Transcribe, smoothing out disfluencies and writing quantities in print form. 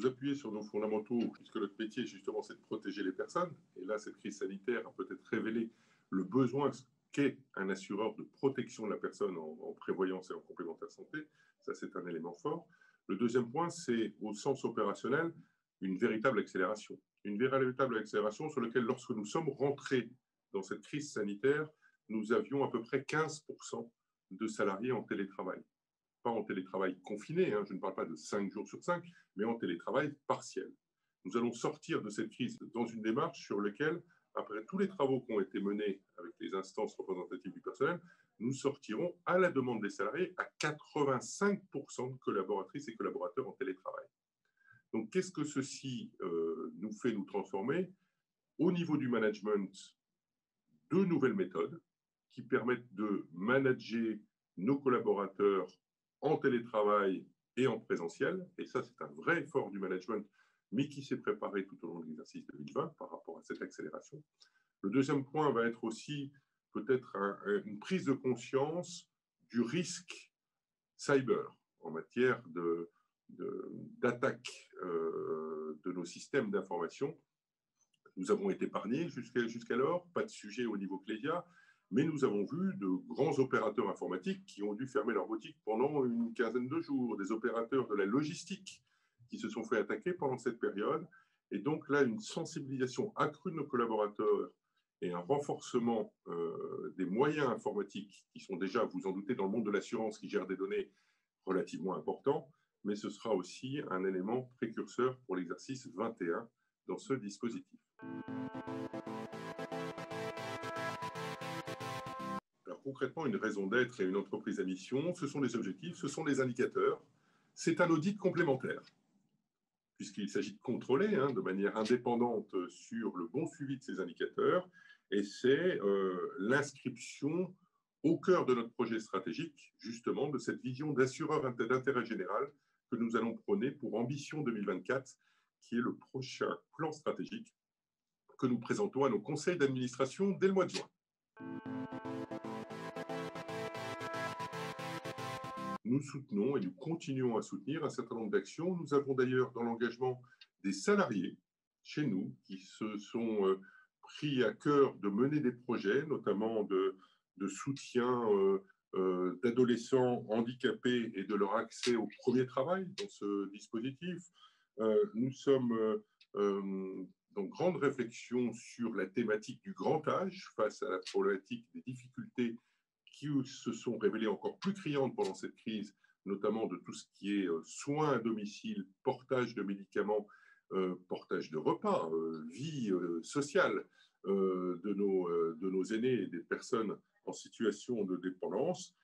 appuyer sur nos fondamentaux, puisque notre métier, justement, c'est de protéger les personnes. Et là, cette crise sanitaire a peut-être révélé le besoin qu'est un assureur de protection de la personne en prévoyance et en complémentaire santé. Ça, c'est un élément fort. Le deuxième point, c'est au sens opérationnel, une véritable accélération. Une véritable accélération sur laquelle, lorsque nous sommes rentrés dans cette crise sanitaire, nous avions à peu près 15% de salariés en télétravail. Pas en télétravail confiné, je ne parle pas de 5 jours sur 5, mais en télétravail partiel. Nous allons sortir de cette crise dans une démarche sur laquelle, après tous les travaux qui ont été menés avec les instances représentatives du personnel, nous sortirons à la demande des salariés à 85% de collaboratrices et collaborateurs en télétravail. Donc, qu'est-ce que ceci nous fait nous transformer? Au niveau du management, deux nouvelles méthodes qui permettent de manager nos collaborateurs en télétravail et en présentiel. Et ça, c'est un vrai effort du management, mais qui s'est préparé tout au long de l'exercice 2020 par rapport à cette accélération. Le deuxième point va être aussi peut-être une prise de conscience du risque cyber en matière d'attaque de nos systèmes d'information. Nous avons été épargnés jusqu'alors, pas de sujet au niveau Clédia, mais nous avons vu de grands opérateurs informatiques qui ont dû fermer leur boutique pendant une quinzaine de jours, des opérateurs de la logistique qui se sont fait attaquer pendant cette période. Et donc là, une sensibilisation accrue de nos collaborateurs et un renforcement des moyens informatiques qui sont déjà, vous en doutez, dans le monde de l'assurance qui gère des données relativement importants, mais ce sera aussi un élément précurseur pour l'exercice 21 dans ce dispositif. Alors concrètement, une raison d'être et une entreprise à mission, ce sont les objectifs, ce sont les indicateurs. C'est un audit complémentaire, puisqu'il s'agit de contrôler de manière indépendante sur le bon suivi de ces indicateurs, et c'est l'inscription au cœur de notre projet stratégique, justement, de cette vision d'assureur d'intérêt général que nous allons prôner pour Ambition 2024, qui est le prochain plan stratégique que nous présentons à nos conseils d'administration dès le mois de juin. Nous soutenons et nous continuons à soutenir un certain nombre d'actions. Nous avons d'ailleurs dans l'engagement des salariés chez nous qui se sont pris à cœur de mener des projets, notamment de soutien d'adolescents handicapés et de leur accès au premier travail dans ce dispositif. Nous sommes dans grande réflexion sur la thématique du grand âge face à la problématique des difficultés qui se sont révélées encore plus criantes pendant cette crise, notamment de tout ce qui est soins à domicile, portage de médicaments, portage de repas, vie sociale de nos aînés et des personnes en situation de dépendance.